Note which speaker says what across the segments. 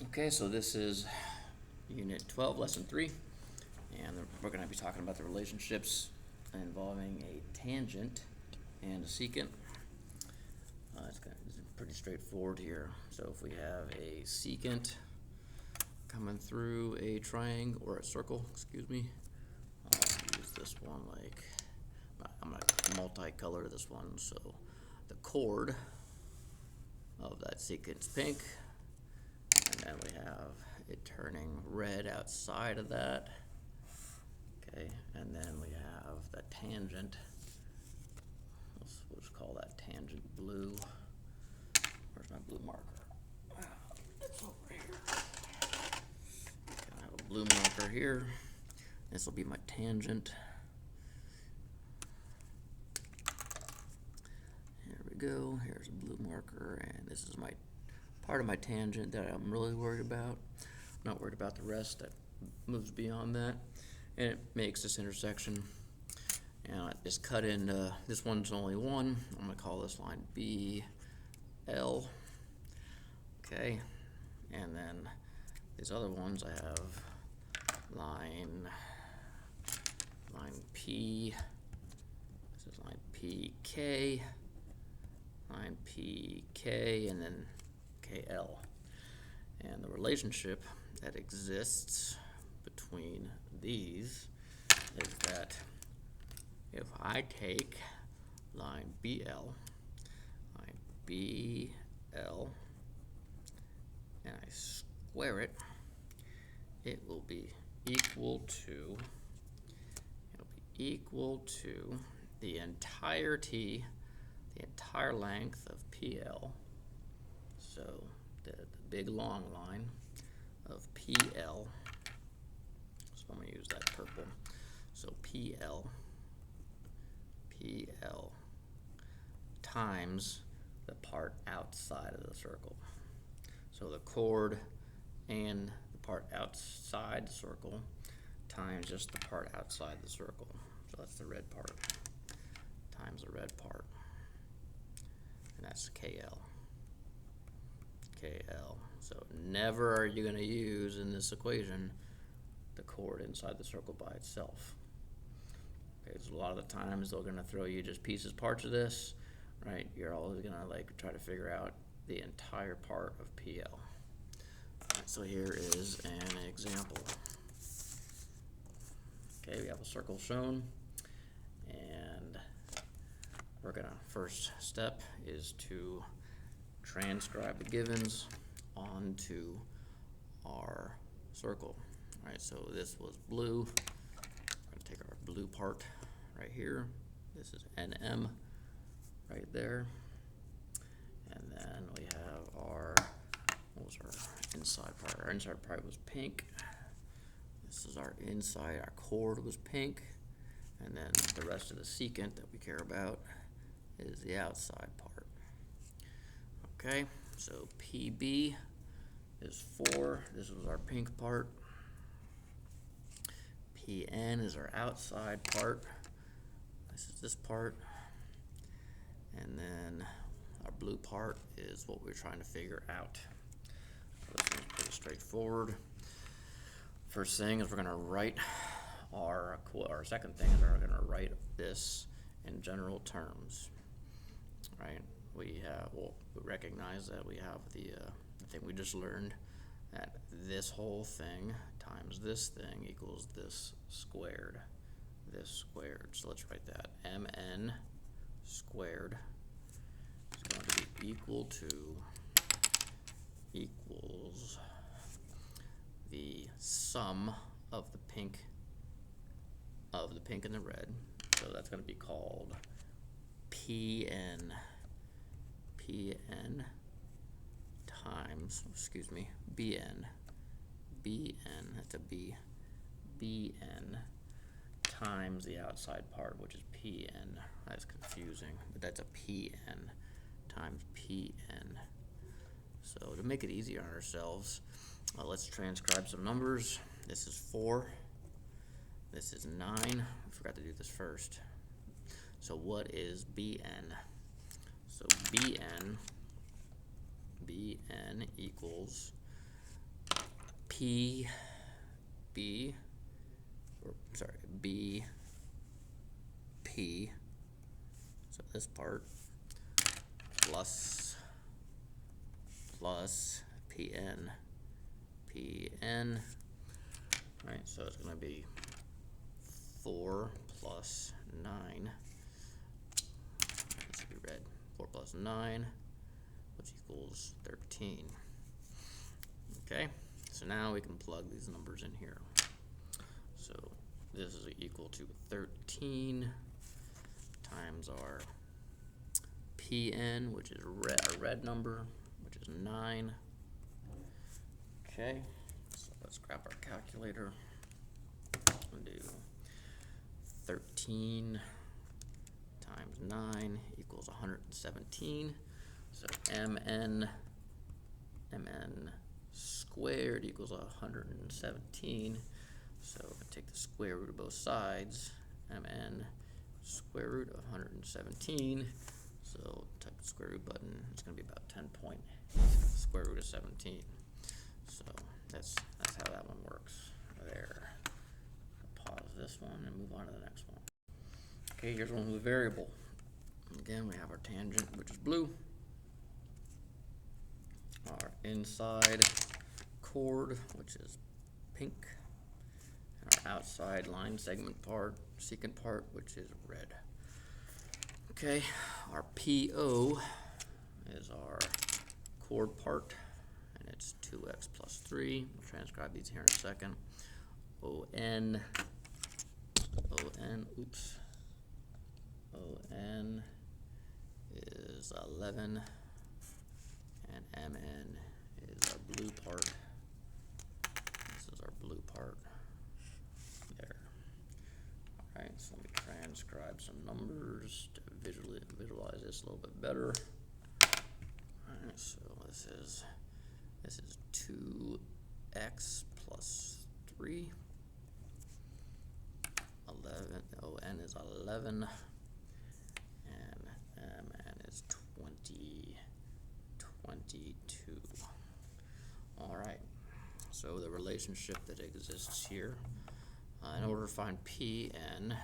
Speaker 1: Okay, so this is Unit 12, Lesson 3, and we're going to be talking about the relationships involving a tangent and a secant. It's pretty straightforward here. So if we have a secant coming through a triangle, or a circle, excuse me, I'll use this one I'm going to multicolor this one, so the chord of that secant is pink. And then we have it turning red outside of that. Okay, and then we have the tangent. We'll just call that tangent blue. Where's my blue marker? It's over here. I have a blue marker here. This will be my tangent. Here we go. Here's a blue marker, and this is my part of my tangent that I'm really worried about. I'm not worried about the rest that moves beyond that. And it makes this intersection. And I just cut in, this one's only one. I'm going to call this line BL. Okay. And then these other ones I have line P. This is line PK. Line PK, and then KL. And the relationship that exists between these is that if I take line BL, and I square it, it will be equal to the entirety, the entire length of PL. So the big long line of PL, so I'm going to use that purple. So PL times the part outside of the circle. So the chord and the part outside the circle times just the part outside the circle. So that's the red part times the red part. And that's KL. So never are you going to use in this equation the chord inside the circle by itself. Okay, so a lot of the times they're going to throw you just parts of this, right? You're always going to try to figure out the entire part of PL. Right, so here is an example. Okay, we have a circle shown, and we're going to, first step is to transcribe the givens onto our circle. All right, so this was blue. We're going to take our blue part right here. This is NM right there. And then we have our, what was our inside part? Our inside part was pink. This is our inside, our chord was pink. And then the rest of the secant that we care about is the outside part. Okay, so PB is 4. This was our pink part. PN is our outside part. This is this part. And then our blue part is what we're trying to figure out. So this one's pretty straightforward. First thing is we're going to write our second thing is we're going to write this in general terms. Right? We recognize that we have the thing we just learned, that this whole thing times this thing equals this squared. So let's write that. Mn squared is going to be equals the sum of the pink and the red. So that's going to be called Pn times, Bn, that's a B, Bn times the outside part, which is Pn. That's confusing, but that's a Pn times Pn. So to make it easier on ourselves, let's transcribe some numbers. This is 4. This is 9. I forgot to do this first. So what is Bn? So Bn equals P, B, or sorry, B, P, so this part, plus PN, right, so it's going to be 4 plus 9, this should be red, 4 plus 9, which equals 13. Okay, so now we can plug these numbers in here. So this is equal to 13 times our PN, which is our red number, which is 9. Okay, so let's grab our calculator and do 13 times 9 equals 117. So MN squared equals 117. So if I take the square root of both sides, MN square root of 117. So type the square root button, it's going to be about 10.8 square root of 17. So that's how that one works there. I'll pause this one and move on to the next one. Okay, here's one with a variable. Again, we have our tangent, which is blue. Our inside chord, which is pink. And our outside line segment part, secant part, which is red. Okay, our PO is our chord part, and it's 2x plus 3. We'll transcribe these here in a second. ON is 11, and MN is our blue part. This is our blue part there. All right, so let me transcribe some numbers to visualize this a little bit better. All right, so this is 2x plus 3. 11, ON is 11, and MN is 22. All right, so the relationship that exists here, in order to find PN,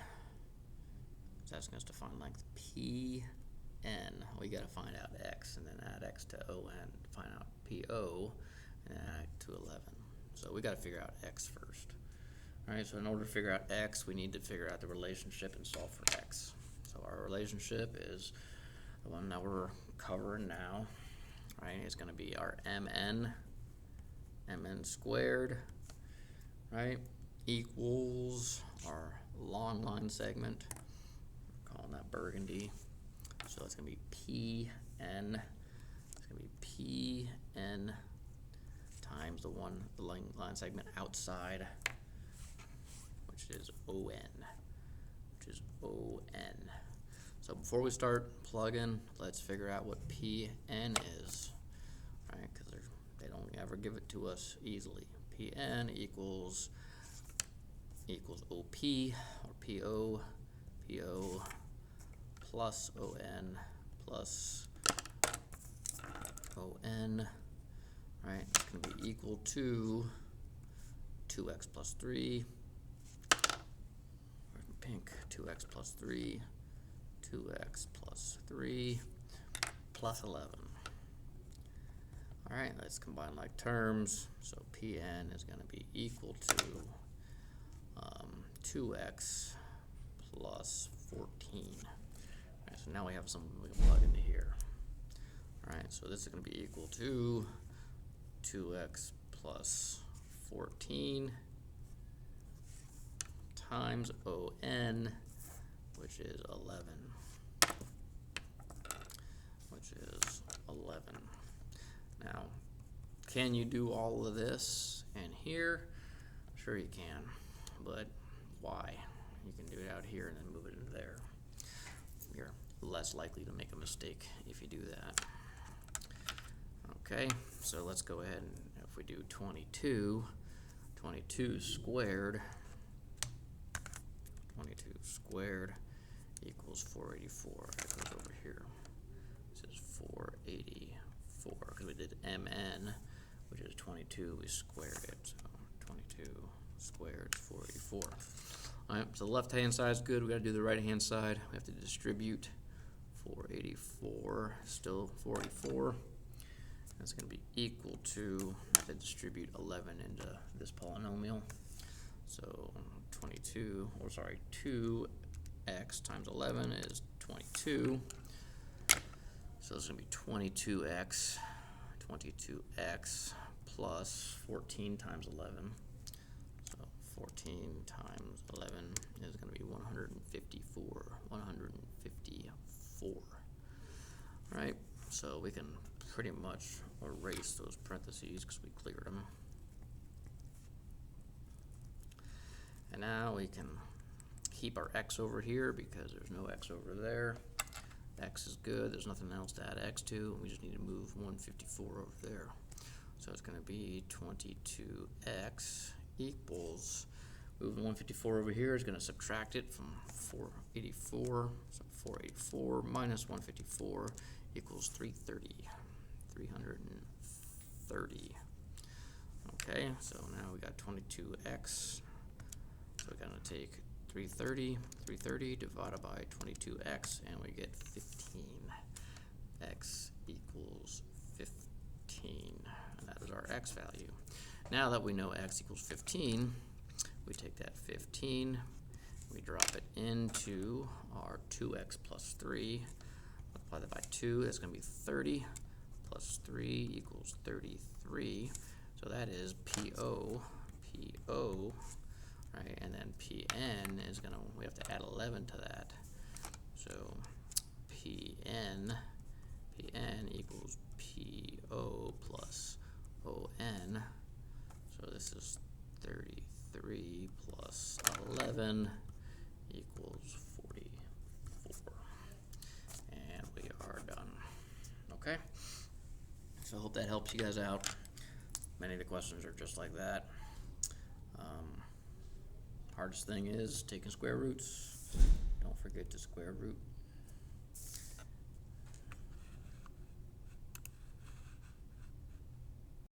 Speaker 1: it's asking us to find length PN. We got to find out X, and then add X to ON to find out PO, and add it to 11. So we got to figure out X first. All right, so in order to figure out X, we need to figure out the relationship and solve for X. So our relationship is the one that we're covering now, right? It's going to be our MN squared, right, equals our long line segment. We're calling that burgundy. So it's going to be PN. It's going to be PN times the line segment outside, which is ON, So before we start plugging, let's figure out what PN is, right? Because they don't ever give it to us easily. PN equals OP or PO plus ON plus ON, right? It's going to be equal to 2x plus 3. Pink, 2x plus 3, 2x plus 3, plus 11. All right, let's combine like terms. So PN is going to be equal to 2x plus 14. All right, so now we have something we can plug into here. All right, so this is going to be equal to 2x plus 14 times ON, which is 11. Now, can you do all of this in here? Sure you can, but why? You can do it out here and then move it into there. You're less likely to make a mistake if you do that. Okay, so let's go ahead and if we do 22 squared, 22 squared equals 484. That goes over here. This is 484 because we did MN, which is 22. We squared it. So squared is 484. All right, so the left-hand side is good. We got to do the right-hand side. We have to distribute 484, still 484. That's going to be equal to, I have to distribute 11 into this polynomial. So 2x times 11 is 22. So it's going to be 22x plus 14 times 11. So 14 times 11 is going to be 154. All right, so we can pretty much erase those parentheses because we cleared them. And now we can keep our x over here because there's no x over there. X is good, there's nothing else to add x to. We just need to move 154 over there. So it's going to be 22x equals, moving 154 over here is going to subtract it from 484. So 484 minus 154 equals 330. Okay, so now we got 22x. So we're going to take 330 divided by 22x, and we get 15. X equals 15, and that is our x value. Now that we know x equals 15, we take that 15, we drop it into our 2x plus 3, multiply that by 2, that's going to be 30, plus 3 equals 33, so that is PO, right, and then Pn is going to, we have to add 11 to that, so Pn equals PO plus ON, so this is 33 plus 11 equals 44, and we are done. Okay, so I hope that helps you guys out. Many of the questions are just like that. Hardest thing is taking square roots. Don't forget to square root